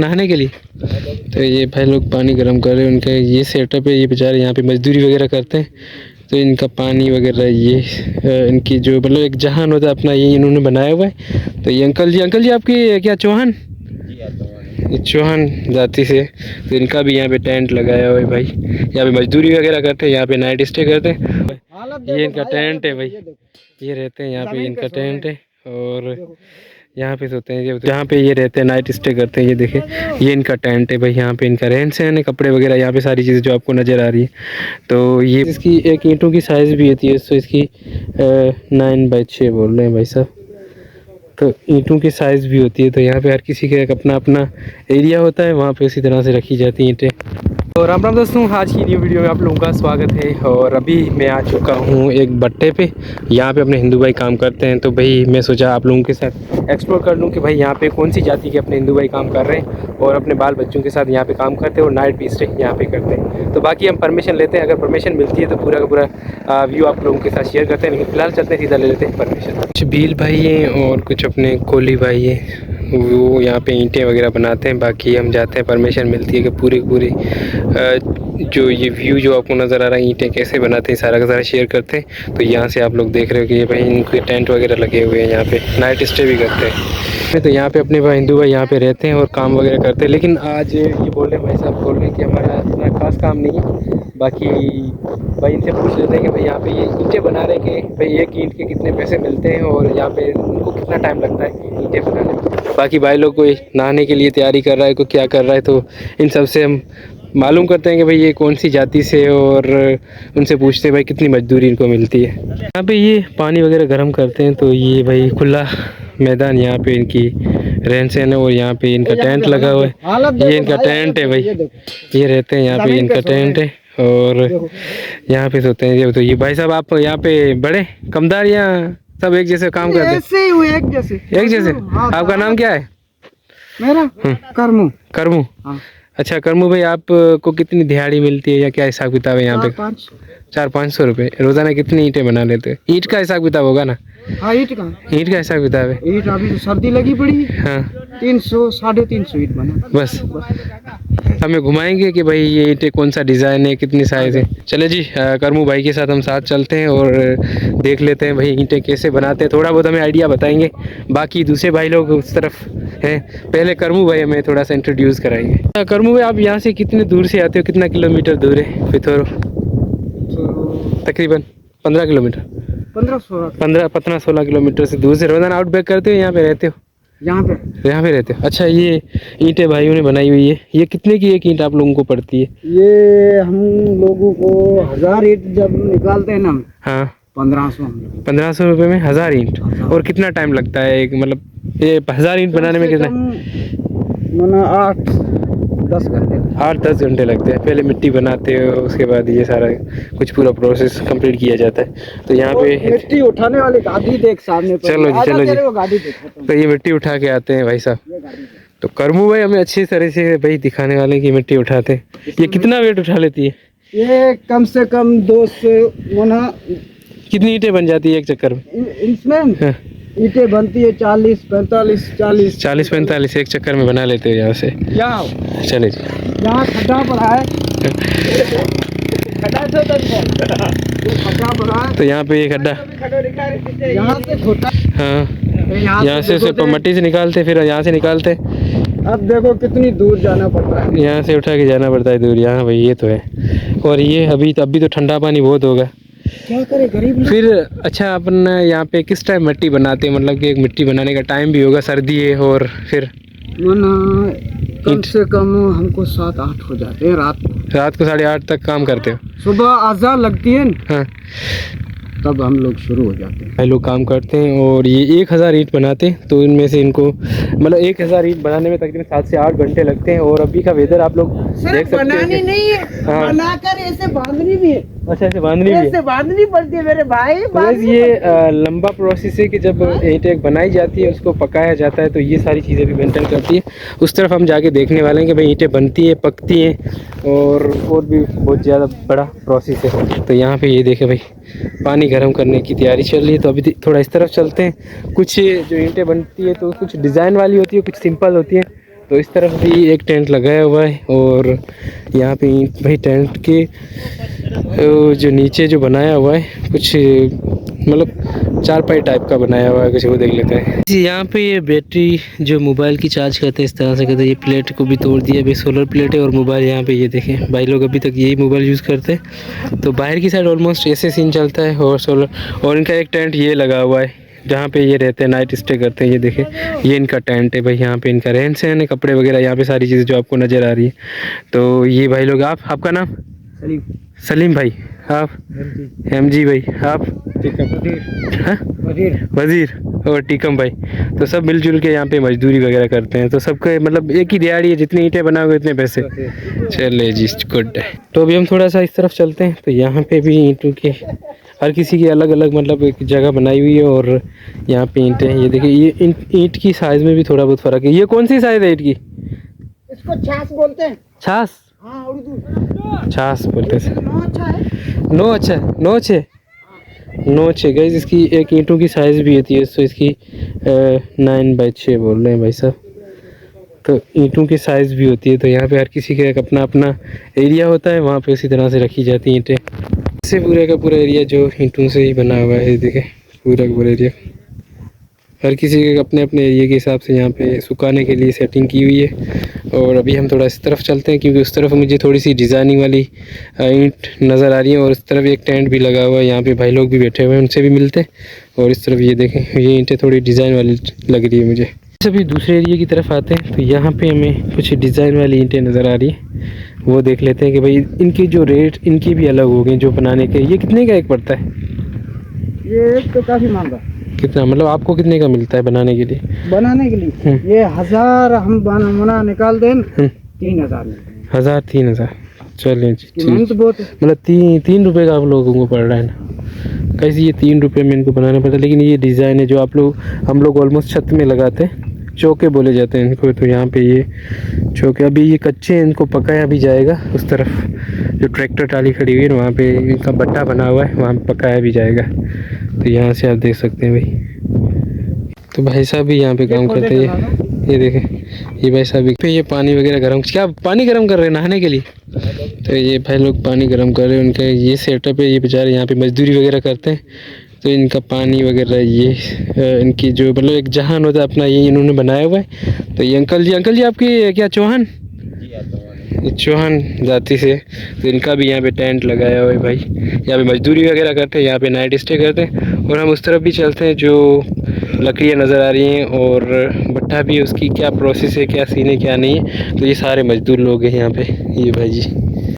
नहाने के लिए। तो ये भाई लोग पानी गर्म कर रहे हैं, उनका ये सेटअप है। ये बेचारे यहाँ पे मजदूरी वगैरह करते हैं, तो इनका पानी वगैरह ये इनकी जो मतलब एक जहान होता है अपना, ये इन्होंने बनाया हुआ है। तो ये अंकल जी आपकी क्या चौहान, ये चौहान जाति से, तो इनका भी यहाँ पे टेंट लगाया हुआ है भाई। यहाँ पे मजदूरी वगैरह करते हैं, यहाँ पे नाइट स्टे करते हैं। ये इनका टेंट है भाई, ये रहते हैं यहाँ पे, इनका टेंट है और यहाँ पे सोते हैं। यहाँ पे ये रहते हैं, नाइट स्टे करते हैं। ये देखें, ये इनका टेंट है भाई, यहाँ पे इनका रहन सहन है, कपड़े वगैरह, यहाँ पे सारी चीज़ें जो आपको नज़र आ रही है। तो ये इसकी एक ईंटों की साइज़ भी होती है, तो इसकी 9x6 बोल रहे हैं भाई साहब। तो ईंटों की साइज़ भी होती है। तो यहाँ पे हर किसी का एक अपना अपना एरिया होता है, वहाँ पे उसी तरह से रखी जाती हैं ईंटें। और राम राम दोस्तों, आज की न्यू वीडियो में आप लोगों का स्वागत है। और अभी मैं आ चुका हूँ एक भट्टे पे, यहाँ पे अपने हिंदू भाई काम करते हैं। तो भाई मैं सोचा आप लोगों के साथ एक्सप्लोर कर लूँ कि भाई यहाँ पे कौन सी जाति के अपने हिंदू भाई काम कर रहे हैं और अपने बाल बच्चों के साथ यहाँ पे काम करते हैं और नाइट भी स्टे यहाँ पे करते हैं। तो बाकी हम परमिशन लेते हैं, अगर परमिशन मिलती है तो पूरा का पूरा व्यू आप लोगों के साथ शेयर करते हैं। लेकिन फिलहाल चलते हैं, सीधा ले लेते हैं परमिशन। कुछ भील भाई हैं और कुछ अपने कोली भाई हैं, वो यहाँ पे ईंटें वगैरह बनाते हैं। बाकी हम जाते हैं, परमिशन मिलती है कि पूरी जो ये व्यू जो आपको नज़र आ रहा है, ईंटें कैसे बनाते हैं, सारा का सारा शेयर करते हैं। तो यहाँ से आप लोग देख रहे हो कि ये भाई इनके टेंट वगैरह लगे हुए हैं, यहाँ पे नाइट स्टे भी करते हैं। तो यहाँ पे अपने भाई हिंदू भाई यहाँ पे रहते हैं और काम वगैरह करते हैं। लेकिन आज ये बोल रहे हैं, भाई साहब बोल रहे हैं कि हमारा इतना खास काम नहीं है। बाकी भाई इनसे पूछ लेते हैं कि भाई यहाँ पे ये ईंटें बना रहे हैं कि भाई एक ईंट के कितने पैसे मिलते हैं और यहाँ पे उनको कितना टाइम लगता है ईंटें बनाने में। बाकी भाई लोग कोई नहाने के लिए तैयारी कर रहा है, कोई क्या कर रहा है, तो इन सब से हम मालूम करते हैं कि भाई ये कौन सी जाति से, और उनसे पूछते हैं भाई कितनी मजदूरी इनको मिलती है। यहाँ पे ये पानी वगैरह गर्म करते हैं। तो ये भाई खुला मैदान, यहाँ पे इनकी रहन सहन है और यहाँ पे इनका टेंट लगा हुआ है। ये इनका टेंट है भाई, ये रहते हैं यहाँ पे, इनका टेंट है और यहाँ पे सोते हैं। तो ये भाई साहब आप यहाँ पे बड़े कमदार या सब एक जैसे काम करते हैं? ऐसे ही हुए, एक जैसे। आपका नाम क्या है? मेरा करमू। करमू, अच्छा करमू भाई, आपको कितनी दिहाड़ी मिलती है या क्या हिसाब किताब है यहाँ पे? 400-500 रुपये रोजाना। कितनी ईंटें बना लेते हैं? ईंट का हिसाब किताब होगा ना? हाँ, ईंट का हिसाब किताब है। ईंट अभी तो सर्दी लगी पड़ी। हाँ, 300-350 ईंट बना बस। हमें घुमाएंगे कि भाई ये ईंटें कौन सा डिज़ाइन है, कितनी साइज़ है। चले जी, करमू भाई के साथ हम साथ चलते हैं और देख लेते हैं भाई ईंटें कैसे बनाते हैं। थोड़ा बहुत हमें आइडिया बताएंगे, बाकी दूसरे भाई लोग उस तरफ हैं। पहले करमू भाई हमें थोड़ा सा इंट्रोड्यूस कराएंगे। करमू भाई, आप यहाँ से कितने दूर से आते हो? कितना किलोमीटर दूर है फिथोरो? तकरीबन 15 किलोमीटर, 15-16 किलोमीटर से दूर से रोजाना आउटबैक करते हो, यहाँ पे रहते हो? यहाँ पे रहते हो। अच्छा, ये ईंटें भाइयों ने बनाई हुई है, ये कितने की एक ईंट आप लोगों को पड़ती है? ये हम लोगों को 1000 ईंट जब निकालते हैं ना, हाँ, 1500 रुपये में 1000 ईंट। और कितना टाइम लगता है एक, मतलब ये 1000 ईंट बनाने में कितना? 8-10 घंटे लगते हैं। पहले मिट्टी बनाते हो, उसके बाद ये सारा कुछ पूरा प्रोसेस कंप्लीट किया जाता है। तो यहाँ पे मिट्टी उठाने वाली गाड़ी देख सामने पर। चलो जी गाड़ी तो ये मिट्टी उठा के आते हैं भाई साहब। तो करमू भाई हमें अच्छी तरह से भाई दिखाने वाले की मिट्टी उठाते हैं। ये कितना वेट उठा लेती है? ये कम से कम 200 मना। कितनी ईंटें बन जाती है एक चक्कर में इसमें? ईंटें बनती है 40-45 एक चक्कर में बना लेते हैं यहाँ से। चले जी, यहाँ खड्डा पड़ा है, तो यहाँ पे ये खड्डा, यहाँ से छोटा, हाँ, यहाँ से मट्टी से निकालते, फिर यहाँ से निकालते। अब देखो कितनी दूर जाना पड़ता है, यहाँ से उठा के जाना पड़ता है दूर। यहाँ भाई ये तो है। और ये अभी तो ठंडा पानी बहुत होगा, क्या करे गरीब। फिर अच्छा, अपन यहाँ पे किस टाइम मिट्टी बनाते हैं? मतलब कि एक मिट्टी बनाने का टाइम भी होगा, सर्दी है और फिर कम से कम हमको 7-8 हो जाते हैं रात को 8:30 तक काम करते हो। सुबह आज़ान लगती है, हाँ, तब हम लोग शुरू हो जाते हैं। भाई लोग काम करते हैं और ये 1000 ईंट बनाते हैं। तो इनमें से इनको मतलब 1000 ईंट बनाने में तकरीबन 7 से 8 घंटे लगते हैं। और अभी का वेदर आप लोग देख सकते हैं। बनानी नहीं है, हाँ, बनाकर ऐसे बांधनी भी है। अच्छा, ऐसे बांधनी पड़ती है मेरे भाई। तो ये लंबा प्रोसेस है कि जब ईंटें बनाई जाती है, उसको पकाया जाता है, तो ये सारी चीज़ें भी मेंटेन करती है। उस तरफ हम जाके देखने वाले हैं कि भाई ईंटें बनती हैं, पकती हैं और भी बहुत ज़्यादा बड़ा प्रोसेस है। तो यहाँ पे ये देखें भाई, पानी गर्म करने की तैयारी चल रही है। तो अभी थोड़ा इस तरफ चलते हैं। कुछ जो ईंटें बनती है तो कुछ डिज़ाइन वाली होती है, कुछ सिंपल होती है। तो इस तरफ भी एक टेंट लगाया हुआ है और यहाँ पे ईंट भाई टेंट के जो नीचे जो बनाया हुआ है कुछ मतलब चारपाई टाइप का बनाया हुआ है, कुछ वो देख लेते हैं जी। यहाँ पे ये बैटरी जो मोबाइल की चार्ज करते हैं इस तरह से करते हैं। ये प्लेट को भी तोड़ दिया भाई, सोलर प्लेट है और मोबाइल यहाँ पे ये देखें भाई लोग अभी तक यही मोबाइल यूज़ करते हैं। तो बाहर की साइड ऑलमोस्ट ऐसे सीन चलता है और सोलर, और इनका एक टेंट ये लगा हुआ है जहाँ पे ये रहते हैं, नाइट स्टे करते हैं। ये देखें ये इनका टेंट है भाई, यहाँ पे इनका रहन सहन है, कपड़े वगैरह यहाँ पे सारी चीज़ें जो आपको नज़र आ रही है। तो ये भाई लोग, आपका नाम? सलीम। सलीम भाई। आप? MG भाई। आप? वजीर और टीकम भाई। तो सब मिलजुल के यहाँ पे मजदूरी वगैरह करते हैं। तो सबका मतलब एक ही दिहाड़ी है, जितनी ईंटें बनाओगे उतने पैसे। चले जी, गुड। तो अभी हम थोड़ा सा इस तरफ चलते हैं। तो यहाँ पे भी ईंटों के हर किसी की अलग अलग मतलब एक जगह बनाई हुई है और यहाँ पे ईंटें हैं। ये देखिए ये ईंट की साइज़ में भी थोड़ा बहुत फ़र्क है। ये कौन सी साइज़ है ईंट की? इसको छाछ बोलते हैं। छाछ? हाँ, उर्दू छाछ बोलते हैं। 9 अच्छा है। 9 अच्छा है। 9 6 गाइस, इसकी एक ईंटों की साइज़ भी होती है। तो इसकी 9/6 बोल रहे हैं भाई साहब। तो ईंटों की साइज़ भी होती है। तो यहाँ पे हर किसी का एक अपना अपना एरिया होता है, वहाँ पे उसी तरह से रखी जाती हैं ईंटें। इससे पूरे का पूरा एरिया जो ईंटों से ही बना हुआ है, देखें पूरा का पूरा एरिया हर किसी के अपने अपने एरिया के हिसाब से यहाँ पे सुखाने के लिए सेटिंग की हुई है। और अभी हम थोड़ा इस तरफ चलते हैं क्योंकि उस तरफ मुझे थोड़ी सी डिज़ाइनिंग वाली ईंट नज़र आ रही है और इस तरफ एक टेंट भी लगा हुआ है, यहाँ पे भाई लोग भी बैठे हुए हैं, उनसे भी मिलते हैं। और इस तरफ ये देखें, ये ईंटें थोड़ी डिज़ाइन वाली लग रही है मुझे। अभी दूसरे एरिया की तरफ आते हैं तो यहाँ पे हमें कुछ डिज़ाइन वाली ईंटें नज़र आ रही है, वो देख लेते हैं कि भाई इनकी जो रेट इनकी भी अलग हो गई जो बनाने के। ये कितने का एक पड़ता है? ये एक तो काफी महंगा। कितना मतलब आपको कितने का मिलता है बनाने के लिए? बनाने के लिए ये 1000 हम बना निकाल दें 3000 में। 1000 3000। चलिए कीमत बहुत है। मतलब 3 रुपये का आप लोगों को पड़ रहा है ना। कैसे ये 3 रुपये में इनको बनाना पड़ता है। लेकिन ये डिज़ाइन है जो हम लोग ऑलमोस्ट छत में लगाते हैं, चौके बोले जाते हैं इनको। तो यहाँ पे ये चौके अभी ये कच्चे हैं, इनको पकाया भी जाएगा। उस तरफ जो ट्रैक्टर ट्राली खड़ी हुई है वहाँ पे इनका बट्टा बना हुआ है, वहाँ पे पकाया भी जाएगा। तो यहाँ से आप देख सकते हैं भाई। तो भाई साहब भी यहाँ पे काम करते हैं। ये देखें ये भाई साहब पे ये पानी वगैरह गर्म, क्या पानी गर्म कर रहे हैं नहाने के लिए? तो ये भाई लोग पानी गर्म कर रहे हैं, उनका ये सेटअप है। ये बेचारे यहाँ पे मजदूरी वगैरह करते हैं। तो इनका पानी वगैरह ये इनकी जो मतलब एक जहान होता है अपना, ये इन्होंने बनाया हुआ है। तो ये अंकल जी आपकी क्या चौहान? चौहान जाति से। तो इनका भी यहाँ पे टेंट लगाया हुआ है भाई, यहाँ पे मजदूरी वगैरह करते हैं, यहाँ पे नाइट स्टे करते हैं। और हम उस तरफ भी चलते हैं जो लकड़ियाँ नज़र आ रही हैं और भट्टा भी, उसकी क्या प्रोसेस है, क्या सीन है क्या नहीं है। तो ये सारे मजदूर लोग हैं यहाँ पे, ये भाई जी।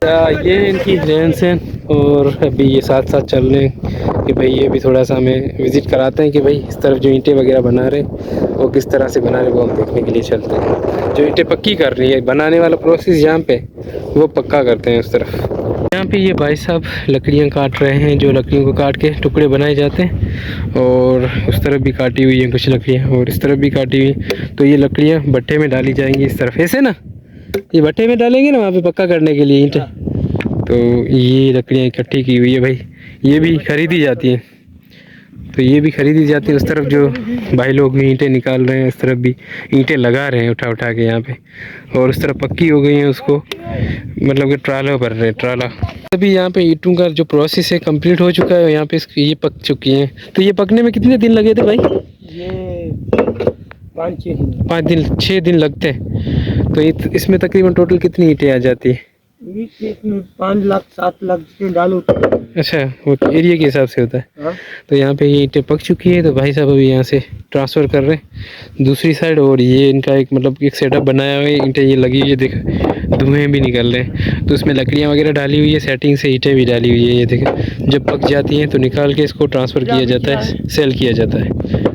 ये इनकी जेंट्स हैं और अभी ये साथ साथ चल रहे हैं कि भाई ये भी थोड़ा सा हमें विज़िट कराते हैं कि भाई इस तरफ जो ईंटें वगैरह बना रहे हैं वो किस तरह से बना रहे हैं, वो हम देखने के लिए चलते हैं। जो ईंटें पक्की कर रही है, बनाने वाला प्रोसेस यहाँ पे वो पक्का करते हैं उस तरफ। यहाँ पे ये भाई साहब लकड़ियाँ काट रहे हैं, जो लकड़ियों को काट के टुकड़े बनाए जाते हैं। और उस तरफ भी काटी हुई हैं कुछ लकड़ियाँ और इस तरफ भी काटी हुई। तो ये लकड़ियाँ भट्टे में डाली जाएंगी इस तरफ, ऐसे ना ये भट्टे में डालेंगे ना वहाँ पे पक्का करने के लिए ईंटें। तो ये लकड़ियाँ इकट्ठी की हुई है भाई, ये भी खरीदी जाती हैं। तो ये भी खरीदी जाती है। उस तरफ जो भाई लोग भी ईंटें निकाल रहे हैं, इस तरफ भी ईंटें लगा रहे हैं उठा उठा के यहाँ पे। और उस तरफ पक्की हो गई हैं, उसको मतलब कि ट्राला भर रहे हैं, ट्राला। अभी यहाँ पे ईंटों का जो प्रोसेस है कंप्लीट हो चुका है। यहाँ पे ये पक चुकी हैं। तो ये पकने में कितने दिन लगे थे भाई? ये 5 दिन 6 दिन लगते हैं। तो इसमें तकरीबन टोटल कितनी ईंटें आ जाती है? 5 लाख 7 लाख डालो। अच्छा, वो एरिया के हिसाब से होता है। हाँ? तो यहाँ पे ये ईंटें पक चुकी है। तो भाई साहब अभी यहाँ से ट्रांसफ़र कर रहे हैं दूसरी साइड। और ये इनका एक मतलब एक सेटअप बनाया हुआ है, ईंटें ये लगी हुई है, देख धुएँ भी निकल रहे हैं। तो उसमें लकड़ियाँ वगैरह डाली हुई है, सेटिंग से ईंटें भी डाली हुई है। ये देखें जब पक जाती हैं तो निकाल के इसको ट्रांसफ़र किया जाता है, सेल किया जाता है।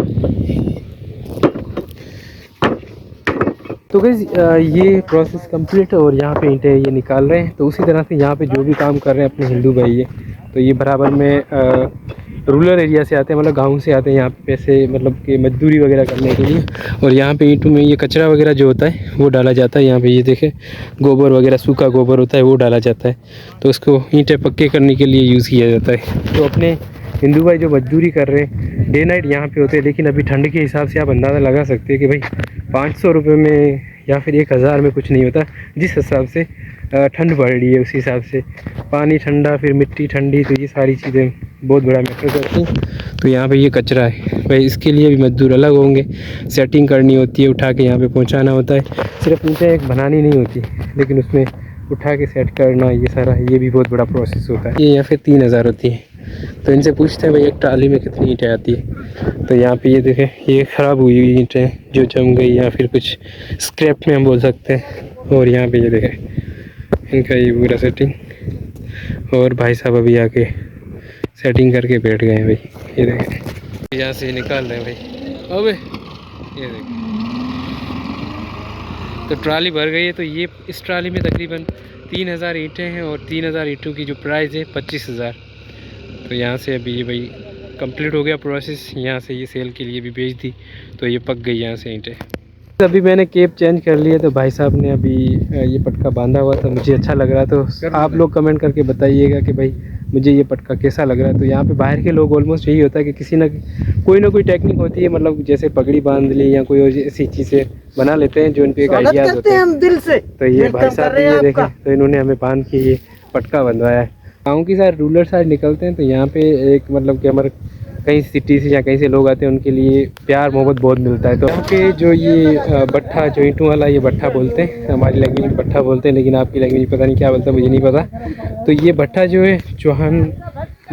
तो गाइस ये प्रोसेस कंप्लीट है और यहाँ पे ईंटें ये निकाल रहे हैं। तो उसी तरह से यहाँ पे जो भी काम कर रहे हैं अपने हिंदू भाई है, तो ये बराबर में रूरल एरिया से आते हैं, मतलब गांव से आते हैं यहाँ पे पैसे मतलब कि मजदूरी वगैरह करने के लिए। और यहाँ पे ईंटों में ये कचरा वगैरह जो होता है वो डाला जाता है। यहाँ पे ये देखें गोबर वगैरह, सूखा गोबर होता है वो डाला जाता है। तो उसको ईंटें पक्के करने के लिए यूज़ किया जाता है। तो अपने हिंदू भाई जो मजदूरी कर रहे हैं डे नाइट यहाँ पे होते हैं, लेकिन अभी ठंड के हिसाब से आप अंदाज़ा लगा सकते हैं कि भाई 500 रुपये में या फिर 1000 में कुछ नहीं होता। जिस हिसाब से ठंड बढ़ रही है उस हिसाब से पानी ठंडा, फिर मिट्टी ठंडी, तो ये सारी चीज़ें बहुत बड़ा मैटर करती हैं। तो यहाँ पे ये कचरा है भाई, इसके लिए भी मजदूर अलग होंगे, सेटिंग करनी होती है, उठा के यहाँ पे पहुँचाना होता है। सिर्फ ईंटें एक बनानी नहीं होती, लेकिन उसमें उठा के सेट करना, ये सारा ये भी बहुत बड़ा प्रोसेस होता है। ये यहाँ पे 3000 होती है। तो इनसे पूछते हैं भाई एक ट्राली में कितनी ईंटें आती है। तो यहाँ पे ये देखें, ये ख़राब हुई हुई ईंटें जो जम गई या फिर कुछ स्क्रैप में हम बोल सकते हैं। और यहाँ पे ये देखें इनका ये पूरा सेटिंग, और भाई साहब अभी आके सेटिंग करके बैठ गए हैं भाई। ये देखें यहाँ से निकाल रहे हैं भाई। अबे ये देखें, तो ट्राली भर गई है। तो ये इस ट्राली में तकरीबन 3000 ईंटें हैं, और 3000 ईंटों की जो प्राइस है 25,000। तो यहाँ से अभी ये भाई कंप्लीट हो गया प्रोसेस। यहाँ से ये सेल के लिए भी भेज दी, तो ये पक गई यहाँ से ईंटें। अभी मैंने केप चेंज कर लिया, तो भाई साहब ने अभी ये पटका बांधा हुआ था, मुझे अच्छा लग रहा। तो आप लोग कमेंट करके बताइएगा कि भाई मुझे ये पटका कैसा लग रहा है। तो यहाँ पे बाहर के लोग ऑलमोस्ट यही होता है कि किसी ना कोई टेक्निक होती है, मतलब जैसे पगड़ी बांध ली या कोई ऐसी चीज़ें बना लेते हैं जो उन पे एक आइडियाज़ होते हैं हम दिल से। तो ये भाई साहब ये देखें, तो इन्होंने हमें बांध के ये पटका बंधवाया है। गाँव की साइड रूरल साइड निकलते हैं, तो यहाँ पे एक मतलब कि हमारे कहीं सिटी से या कहीं से लोग आते हैं, उनके लिए प्यार मोहब्बत बहुत मिलता है। तो यहाँ पे जो ये भट्ठा, जो ईंटों वाला ये भट्ठा बोलते हैं, हमारी लैंग्वेज में भट्ठा बोलते हैं, लेकिन आपकी लैंग्वेज में पता नहीं क्या बोलता है, मुझे नहीं पता। तो ये भट्ठा जो है चौहान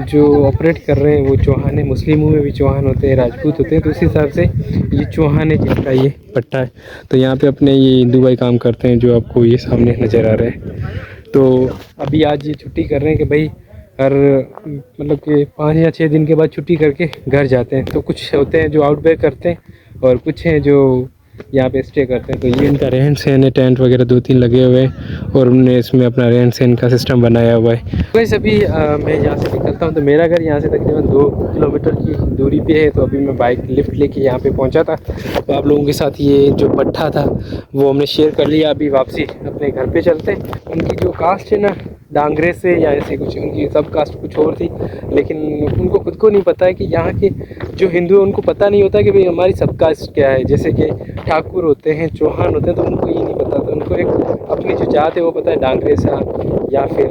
जो ऑपरेट कर रहे हैं वो चौहान है। मुस्लिमों में भी चौहान होते हैं, राजपूत होते हैं, तो उस हिसाब से ये चौहान है जिसका ये भट्ठा है। तो यहाँ पे अपने ये हिंदू भाई काम करते हैं, जो आपको ये सामने नज़र आ रहे हैं। तो अभी आज ये छुट्टी कर रहे हैं कि भाई हर मतलब कि 5 या 6 दिन के बाद छुट्टी करके घर जाते हैं। तो कुछ होते हैं जो आउटबैक करते हैं, और कुछ हैं जो यहाँ पे स्टे करते हैं। तो ये इनका रहन सहन है, टेंट वगैरह 2-3 लगे हुए हैं, और उन्होंने इसमें अपना रहन सहन का सिस्टम बनाया हुआ है। वैसे अभी मैं यहाँ से निकलता हूँ, तो मेरा घर यहाँ से तकरीबन 2 किलोमीटर की दूरी पे है। तो अभी मैं बाइक लिफ्ट लेके यहाँ पे पहुँचा था। तो आप लोगों के साथ ये जो भट्ठा था वो हमने शेयर कर लिया। अभी वापसी अपने घर पे चलते हैं। उनकी जो कास्ट है ना, डांगरे से या ऐसे कुछ, उनकी सब कास्ट कुछ और थी, लेकिन उनको खुद को नहीं पता है कि यहाँ के जो हिंदू हैं उनको पता नहीं होता कि भाई हमारी सब कास्ट क्या है। जैसे कि ठाकुर होते हैं, चौहान होते हैं, तो उनको ये नहीं पता। तो उनको एक अपनी जो जात है वो पता है, डांगरे सा या फिर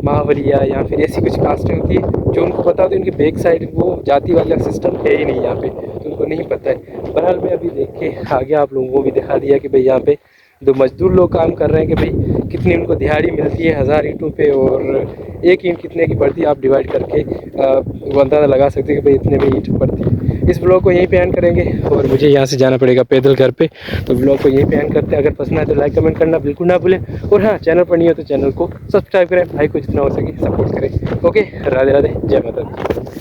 महावरिया या फिर ऐसी कुछ कास्टें होती है जो उनको पता होती है। उनकी बैक साइड वो जाति वाला सिस्टम है ही नहीं यहाँ पे, तो उनको नहीं पता है। बहरहाल मैं अभी देख के आगे आप लोगों को भी दिखा दिया कि भाई यहाँ पे 2 मजदूर लोग काम कर रहे हैं, कि भाई कितनी उनको दिहाड़ी मिलती है 1000 ईंटों पे, और एक ईंट कितने की पड़ती है आप डिवाइड करके वो अंदाज़ा लगा सकते हैं कि भाई इतने में ईंट पड़ती है। इस ब्लॉग को यहीं पे एंड करेंगे, और मुझे यहाँ से जाना पड़ेगा पैदल घर पे। तो ब्लॉग को यहीं पे एंड करते हैं। अगर पसंद आए तो लाइक कमेंट करना बिल्कुल ना भूलें, और हाँ, चैनल पर नहीं हो तो चैनल को सब्सक्राइब करें, भाई को जितना हो सके सपोर्ट करें। ओके, राधे राधे, जय माता दी।